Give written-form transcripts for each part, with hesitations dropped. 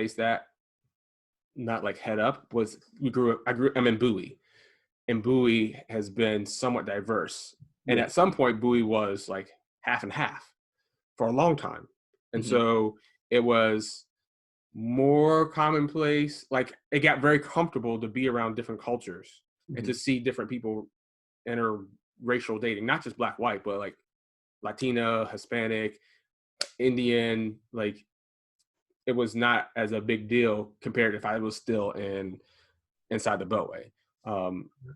place that, not like head up, was I'm in Bowie, and Bowie has been somewhat diverse. And Yeah. at some point, Bowie was like half and half for a long time. And Hmm. so it was more commonplace. Like it got very comfortable to be around different cultures and Hmm. to see different people interracial dating, not just black, white, but like Latina, Hispanic, Indian. Like it was not as a big deal compared if I was still inside the Beltway.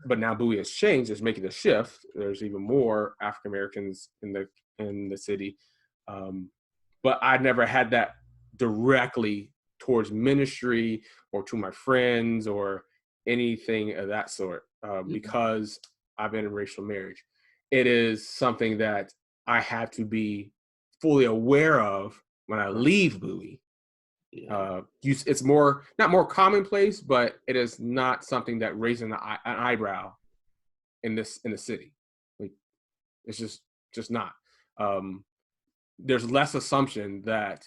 But now Bowie has changed; it's making a shift. There's even more African Americans in the city, but I never had that directly towards ministry or to my friends or anything of that sort Hmm. because I've been in racial marriage. It is something that I have to be fully aware of when I Right. leave Bowie. Yeah. It's more not more commonplace, but it is not something that raises an eyebrow in the city. Like it's just not. Um, there's less assumption that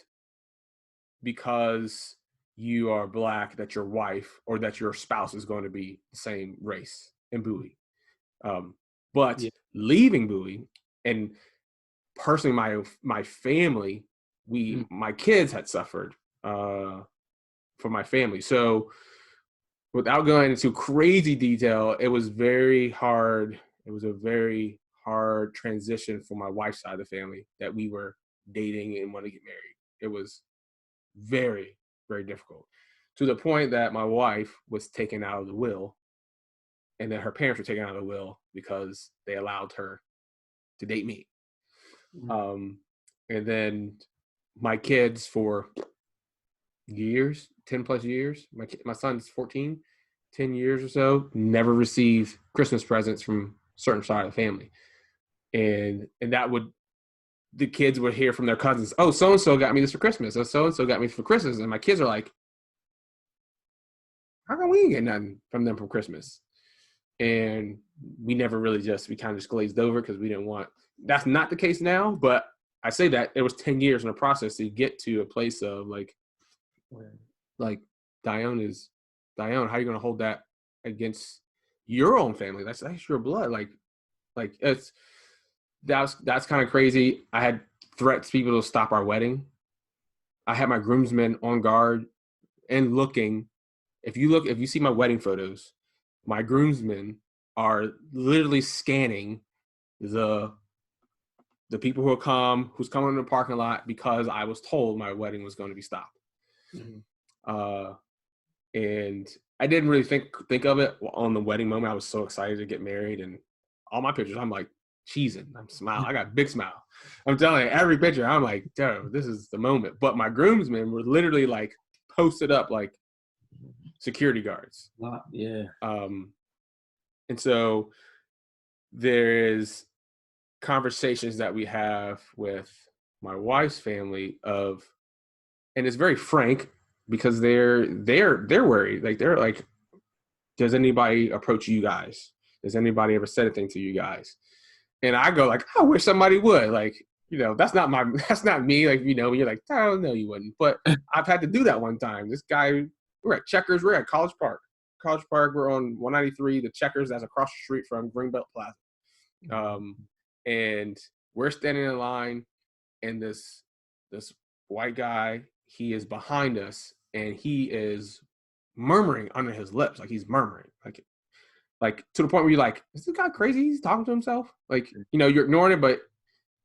because you are black that your wife or that your spouse is going to be the same race in Bowie. Um, but Yeah. leaving Bowie and personally my family, we Mhm. my kids had suffered for my family. So without going into crazy detail, it was very hard. It was a very hard transition for my wife's side of the family that we were dating and wanted to get married. It was very, very difficult to the point that my wife was taken out of the will, and then her parents were taken out of the will because they allowed her to date me. Mhm. Um, and then my kids for years, 10 plus years, my son's 14, 10 years or so, never received Christmas presents from certain side of the family. And that would the kids would hear from their cousins, oh, so and so got me this for Christmas, oh, so and so got me for Christmas, and my kids are like, how come we ain't get nothing from them for Christmas? And we kind of just glazed over because we didn't want. That's not the case now, but I say that it was 10 years in the process to get to a place of like Dione is Dione. How are you going to hold that against your own family? That's your blood. Like that's kind of crazy. I had threats people to stop our wedding. I had my groomsmen on guard and looking. If you see my wedding photos, my groomsmen are literally scanning the the people who's coming in the parking lot because I was told my wedding was going to be stopped. Mhm. Uh, and I didn't really think of it on the wedding moment. I was so excited to get married, and all my pictures, I'm like cheesing, I'm smiling, I got a big smile. I'm telling you, every picture, I'm like, dude, this is the moment. But my groomsmen were literally like posted up like security guards. Yeah. Um, and so there is conversations that we have with my wife's family of, and it's very frank because they're worried. Like they're like, does anybody approach you guys? Does anybody ever said anything to you guys? And I go like, I wish somebody would. Like, that's not that's not me. Like, you're like, oh no, you wouldn't. But I've had to do that one time. This guy, we're at Checkers, we're at College Park. College Park, we're on 193, the Checkers that's across the street from Greenbelt Plaza. Um, and we're standing in line, and this white guy, he is behind us, and he is murmuring under his lips, like he's murmuring, like to the point where you're like, is this guy crazy? He's talking to himself. Like, you're ignoring it, but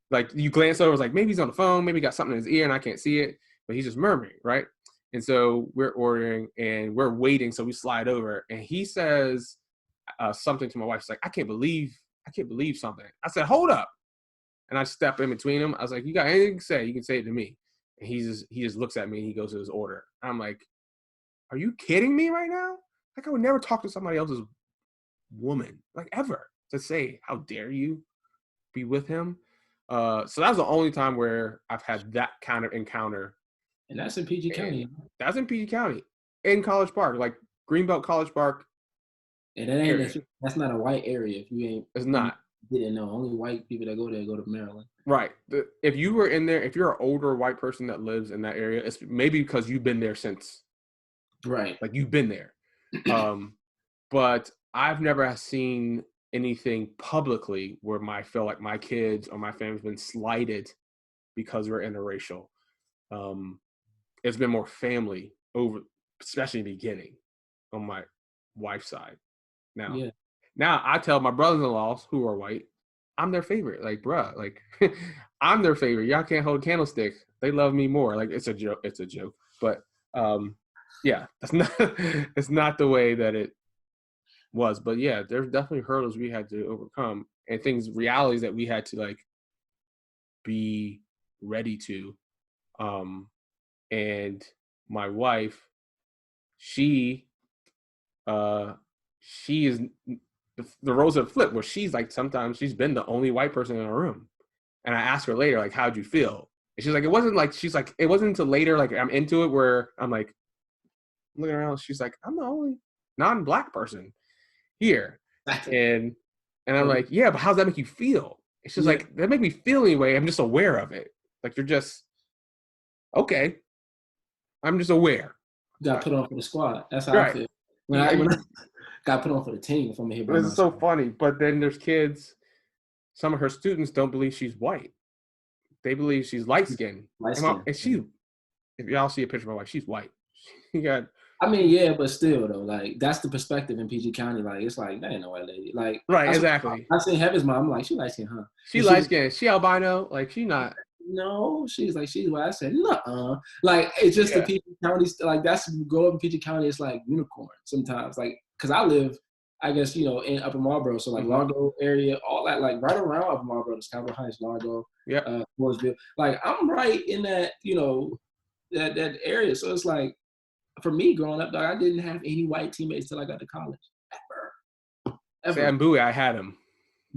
like you glance over, it's like maybe he's on the phone, maybe he got something in his ear and I can't see it, but he's just murmuring, right? And so we're ordering and we're waiting, so we slide over, and he says something to my wife. She's like, I can't believe something. I said, hold up. And I step in between them. I was like, you got anything to say? You can say it to me. And he just looks at me and he goes to his order. I'm like, are you kidding me right now? Like I would never talk to somebody else's woman, like ever, to say, how dare you be with him? So that was the only time where I've had that kind of encounter. And that's in PG And County. that's in PG County, in College Park, like Greenbelt College Park And that ain't area. that's not a white area if you ain't It's you not. Didn't know. Only white people that go there go to Maryland. Right. If you were in there, if you're an older white person that lives in that area, it's maybe because you've been there since, Right. like you've been there. But I've never seen anything publicly where I feel like my kids or my family's been slighted because we're interracial. It's been more family over, especially in the beginning on my wife's side. Now I tell my brothers-in-laws who are white, I'm their favorite. Like, bruh, like I'm their favorite. Y'all can't hold candlesticks. They love me more. Like it's a joke. It's a joke. But yeah, that's not it's not the way that it was. But yeah, there's definitely hurdles we had to overcome and realities that we had to like be ready to. And my wife, she is the roles have flipped where she's like, sometimes she's been the only white person in a room. And I asked her later, like, how'd you feel? And she's like, it wasn't until later, like I'm into it where I'm like looking around. She's like, I'm the only non-black person here. And I'm like, yeah, but how's that make you feel? It's just like, that make me feel anyway. I'm just aware of it. Like, you're just, okay. I'm just aware. Got put on for the squad. That's how I feel. When I got put on for the team, if I'm here by myself. It's so funny. But then there's kids, some of her students don't believe she's white. They believe she's light-skinned. And she, if y'all see a picture of my wife, she's white. She got... I mean, yeah, but still, though, like, that's the perspective in PG County. Like, it's like, that ain't no white lady. Like, right, exactly. I seen Heaven's mom. I'm like, she light-skinned, huh? She light-skinned. She albino. Like, she not... No, she's like, she's white. I said, nuh-uh. Like, it's just the PG County, like, that's, grow up in PG County, it's like unicorn sometimes. Like, because I live, I guess, you know, in Upper Marlboro, so like Largo area, all that, like right around Upper Marlboro, Scarborough Heights, Largo, Mooresville. Like, I'm right in that, you know, that area. So it's like, for me growing up, dog, I didn't have any white teammates till I got to college. Ever. Sam Bowie, I had him.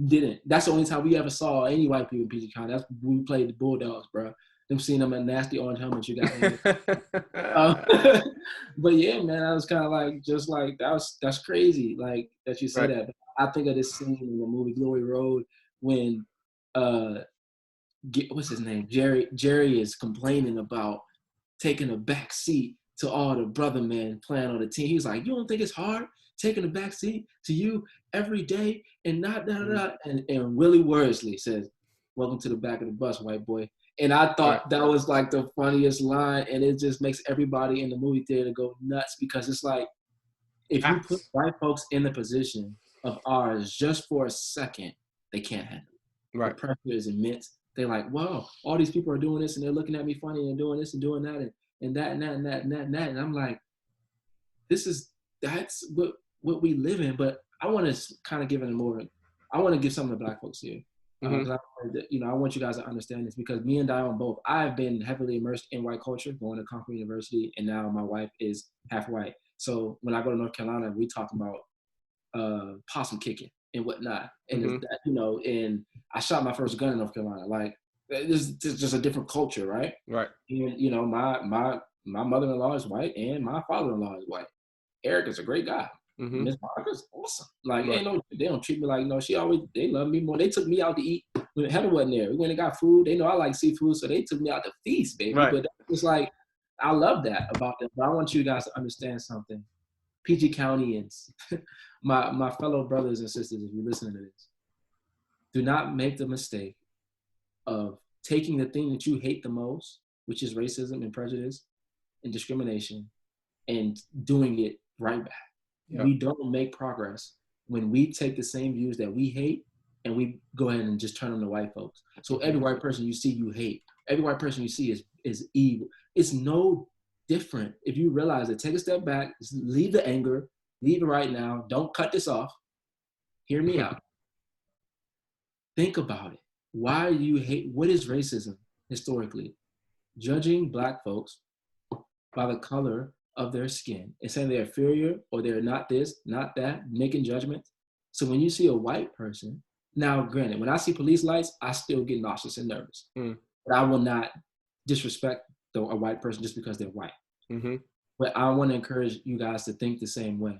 Didn't. That's the only time we ever saw any white people in PG County. That's when we played the Bulldogs, bro. Them seeing them in nasty orange helmets you got. But yeah, man, I was kind of like, just like, that's crazy, like that you said that. But I think of this scene in the movie Glory Road when what's his name? Jerry is complaining about taking a back seat to all the brother men playing on the team. He's like, you don't think it's hard taking a back seat to you every day and not da. And Willie Worsley says, welcome to the back of the bus, white boy. And I thought that was like the funniest line, and it just makes everybody in the movie theater go nuts, because it's like, if you put white folks in the position of ours just for a second, they can't handle it. Right. The pressure is immense. They're like, wow, all these people are doing this and they're looking at me funny and doing this and doing that and that and that and that and that and that. And I'm like, that's what we live in. But I want to kind of give it I want to give some of the black folks here. Because I want you guys to understand this, because me and Dion both, I've been heavily immersed in white culture, going to Concord University, and now my wife is half white. So when I go to North Carolina, we talk about possum kicking and whatnot, and you know, and I shot my first gun in North Carolina. Like, it's just a different culture, right? Right. And you know, my mother-in-law is white, and my father-in-law is white. Eric is a great guy. Miss Margaret's awesome. Like, they don't treat me like, they love me more. They took me out to eat when Heather wasn't there. We went and got food. They know I like seafood, so they took me out to feast, baby. Right. But it's like, I love that about them. But I want you guys to understand something. PG Countyans, my fellow brothers and sisters, if you're listening to this, do not make the mistake of taking the thing that you hate the most, which is racism and prejudice and discrimination, and doing it right back. Yep. We don't make progress when we take the same views that we hate and we go ahead and just turn them to white folks. So every white person you see, you hate. Every white person you see is evil. It's no different. If you realize it, take a step back, leave the anger, leave it right now. Don't cut this off. Hear me out. Think about it. Why do you hate? What is racism historically? Judging black folks by the color of their skin and saying they're inferior or they're not this, not that, making judgments. So when you see a white person, now granted, when I see police lights, I still get nauseous and nervous. But I will not disrespect a white person just because they're white. But I want to encourage you guys to think the same way.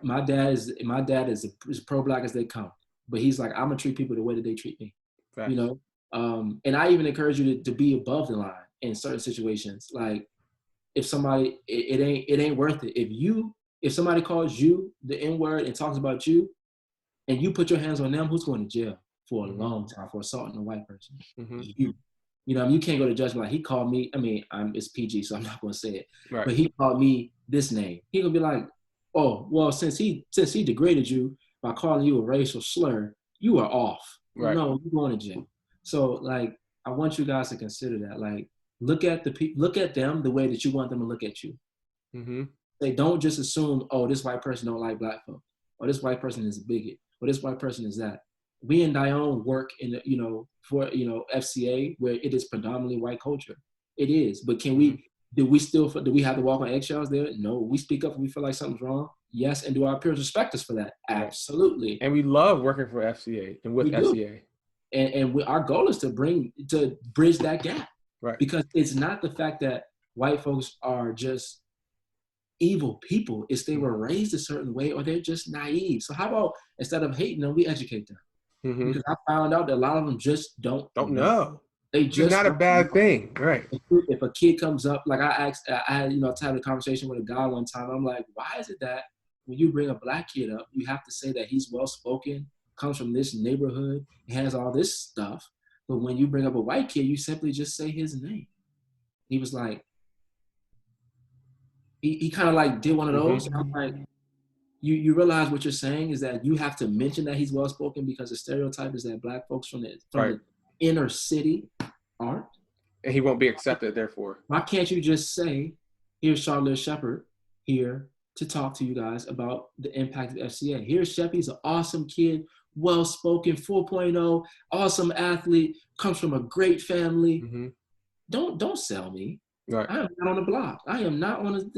My dad is as pro-black as they come. but he's like, I'm gonna treat people the way that they treat me. Facts. You know, and I even encourage you to be above the line in certain situations. Like if somebody, it ain't worth it. If somebody calls you the N word and talks about you, and you put your hands on them, who's going to jail for a long time for assaulting a white person? You know, you can't go to judgment like he called me. I mean, it's PG, so I'm not going to say it. Right. But he called me this name. He gonna be like, oh, well, since he degraded you by calling you a racial slur, you are off. Right. No, you're going to jail. So like, I want you guys to consider that. Like, look at them the way that you want them to look at you. They don't just assume, oh, this white person don't like black folks, or this white person is a bigot, or this white person is that. We in Dione work in the, for FCA where it is predominantly white culture. It is, but do we have to walk on eggshells there? No. We speak up when we feel like something's wrong. Yes, and do our peers respect us for that? Absolutely. And we love working for FCA and with FCA. And our goal is to bridge that gap, right? Because it's not the fact that white folks are just evil people. It's they were raised a certain way or they're just naive. So how about instead of hating them, we educate them? Because I found out that a lot of them just don't know. They just it's not a bad thing, right? If a kid comes up, like I had a conversation with a guy one time. I'm like, why is it that when you bring a black kid up, you have to say that he's well spoken, comes from this neighborhood, has all this stuff, but when you bring up a white kid, you simply just say his name? He was like, he kind of like did one of those. And I'm like, you realize what you're saying is that you have to mention that he's well spoken because the stereotype is that black folks from the inner city aren't. And he won't be accepted, therefore. Why can't you just say, here's Charlotte Shepard here to talk to you guys about the impact of FCA. Here's Shep, he's an awesome kid, well-spoken, 4.0, awesome athlete, comes from a great family. Don't sell me. Right. I am not on the block. I am not on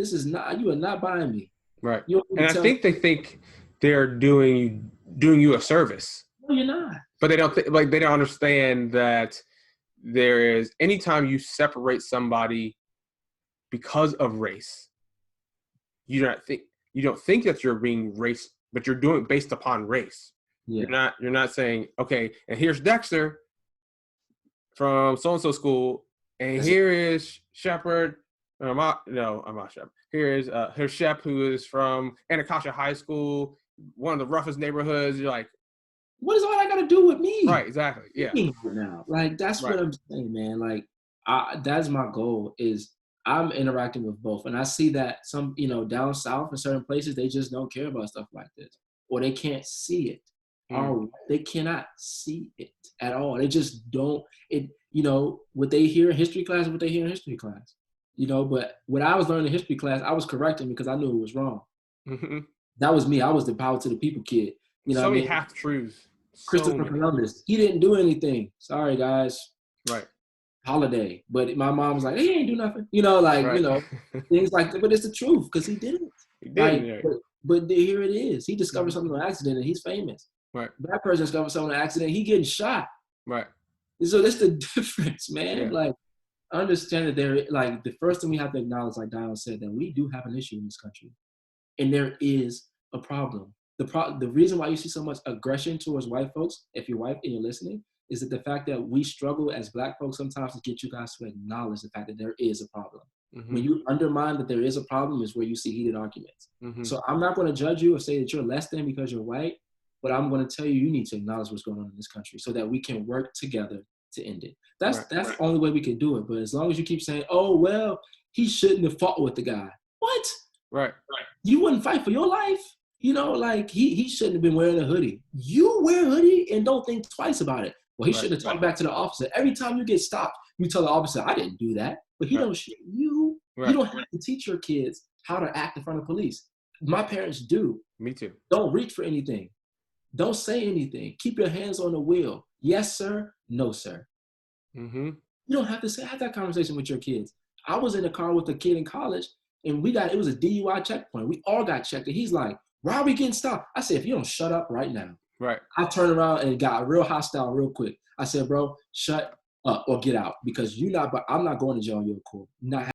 you are not buying me. Right. And I think they think they're doing you a service. No, you're not. But they don't they don't understand that there is anytime you separate somebody because of race, you don't think that you're being race, but you're doing it based upon race. Yeah. You're not saying, okay, and here's Dexter from so and so school, and here is Shepard. I'm not Shep. Here's Shep, who is from Anacostia High School, one of the roughest neighborhoods. You're like, what does all that got to do with me? Right, exactly. Yeah. Now, like that's what I'm saying, man. Like, that's my goal. Is I'm interacting with both, and I see that some, down south in certain places they just don't care about stuff like this, or they can't see it, or they cannot see it at all. They just don't. What they hear in history class is what they hear in history class. But when I was learning in history class, I was correcting because I knew it was wrong. That was me. I was the power to the people kid. So many half-truths. Christopher Columbus, he didn't do anything. Sorry, guys. Right. Holiday. But my mom was like, he ain't do nothing. Things like that. But it's the truth because he didn't. He didn't. But here it is. He discovered something on accident and he's famous. Right. That person discovered something on accident, he getting shot. Right. So that's the difference, man. Yeah. Like, understand that the first thing we have to acknowledge, like Dion said, that we do have an issue in this country. And there is a problem. The reason why you see so much aggression towards white folks, if you're white and you're listening, is that the fact that we struggle as black folks sometimes to get you guys to acknowledge the fact that there is a problem. When you undermine that there is a problem is where you see heated arguments. So I'm not going to judge you or say that you're less than because you're white, but I'm going to tell you need to acknowledge what's going on in this country so that we can work together to end it. That's the only way we can do it. But as long as you keep saying, oh, well, he shouldn't have fought with the guy. What? Right. You wouldn't fight for your life? He shouldn't have been wearing a hoodie. You wear a hoodie and don't think twice about it. Well, he should have talked back to the officer. Every time you get stopped, you tell the officer, I didn't do that. But he don't shoot you. You don't have to teach your kids how to act in front of police. My parents do. Me too. Don't reach for anything. Don't say anything. Keep your hands on the wheel. Yes, sir. No, sir. You don't have to have that conversation with your kids. I was in the car with a kid in college, and it was a DUI checkpoint. We all got checked, and he's like, why are we getting stopped? I said, if you don't shut up right now. Right. I turned around and got real hostile real quick. I said, bro, shut up or get out because I'm not going to jail on your court. Not